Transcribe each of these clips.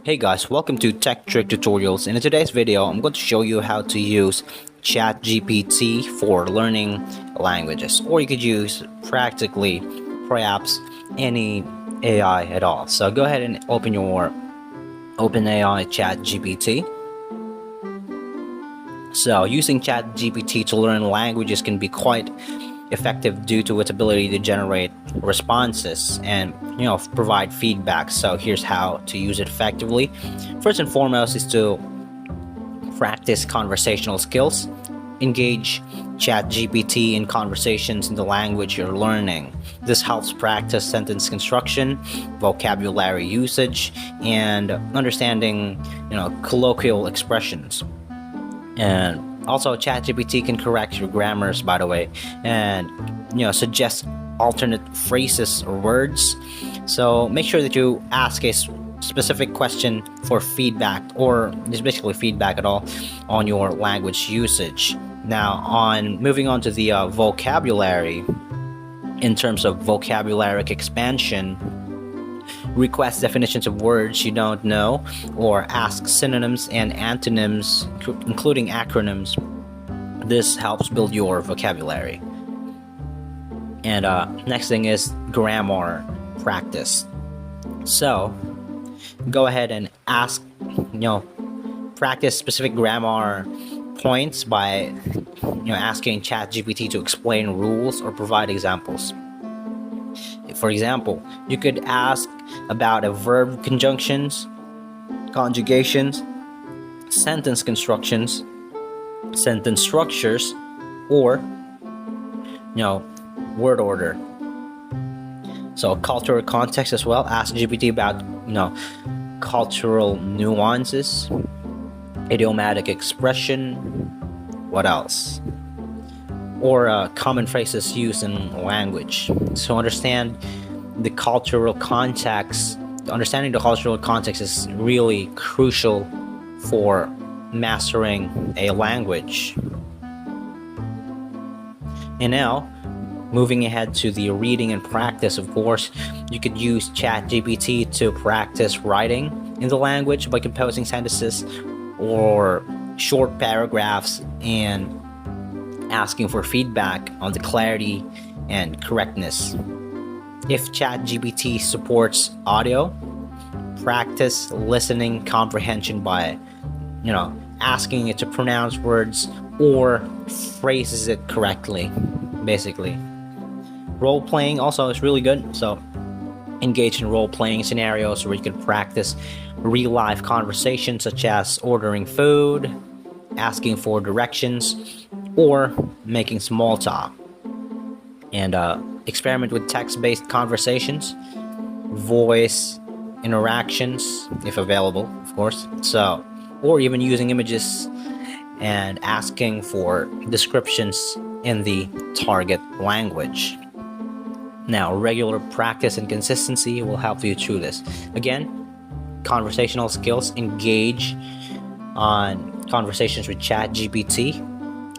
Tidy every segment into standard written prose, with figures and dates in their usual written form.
Hey guys, welcome to Tech Trick Tutorials, and in today's video I'm going to show you how to use ChatGPT for learning languages, or you could use practically perhaps any AI at all. So go ahead and open your OpenAI ChatGPT. So using ChatGPT to learn languages can be quite effective due to its ability to generate responses and provide feedback. So here's how to use it effectively. First and foremost is to practice conversational skills. Engage ChatGPT in conversations in the language you're learning. This helps practice sentence construction, vocabulary usage, and understanding colloquial expressions. And also, ChatGPT can correct your grammars, by the way, and suggest alternate phrases or words. So make sure that you ask a specific question for feedback, or just basically feedback at all, on your language usage. Now, moving on to the vocabulary. In terms of vocabulary expansion, request definitions of words you don't know, or ask synonyms and antonyms, including acronyms. This helps build your vocabulary. And next thing is grammar practice. So go ahead and practice specific grammar points by asking ChatGPT to explain rules or provide examples. For example, you could ask about a verb conjunctions, conjugations, sentence constructions, sentence structures, or word order. So cultural context as well. Ask GPT about cultural nuances, idiomatic expression. What else? Or common phrases used in language. So understanding the cultural context is really crucial for mastering a language. And now, moving ahead to the reading and practice, of course, you could use ChatGPT to practice writing in the language by composing sentences or short paragraphs and asking for feedback on the clarity and correctness. If ChatGPT supports audio, practice listening comprehension by asking it to pronounce words or phrases it correctly, basically. Role playing also is really good. So engage in role playing scenarios where you can practice real life conversations, such as ordering food, asking for directions, or making small talk. And experiment with text-based conversations, voice interactions if available, of course. So, or even using images and asking for descriptions in the target language. Now, regular practice and consistency will help you through this. Again, conversational skills. Engage on conversations with ChatGPT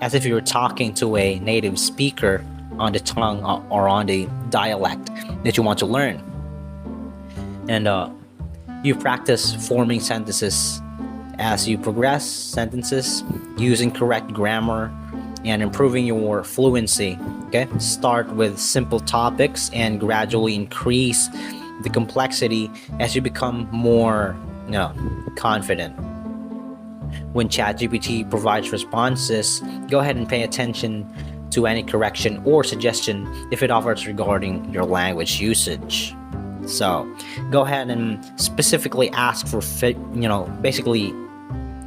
as if you were talking to a native speaker on the tongue or on the dialect that you want to learn. And you practice forming sentences as you progress sentences, using correct grammar, and improving your fluency. Okay, start with simple topics and gradually increase the complexity as you become more confident. When ChatGPT provides responses, go ahead and pay attention to any correction or suggestion if it offers regarding your language usage. So go ahead and specifically ask for basically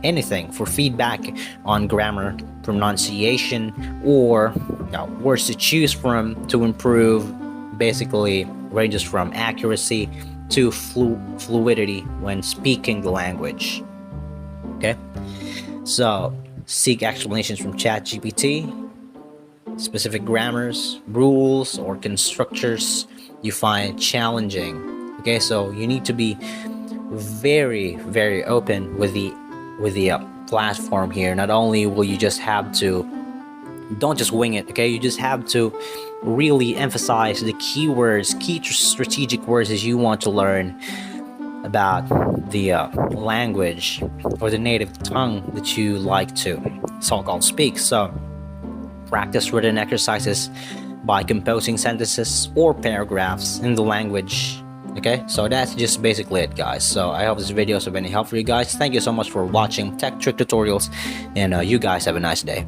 anything for feedback on grammar, pronunciation, or words to choose from to improve. Basically ranges from accuracy to fluidity when speaking the language. Okay, so seek explanations from ChatGPT, specific grammars, rules, or constructors you find challenging. Okay, so you need to be very, very open with the platform here. Not only will you just have to, don't just wing it, okay? You just have to really emphasize the keywords, key strategic words that you want to learn, about the language or the native tongue that you like to so-called speak. So practice written exercises by composing sentences or paragraphs in the language. Okay, so that's just basically it, guys. So I hope this video is of any help for you guys. Thank you so much for watching Tech Trick Tutorials, and you guys have a nice day.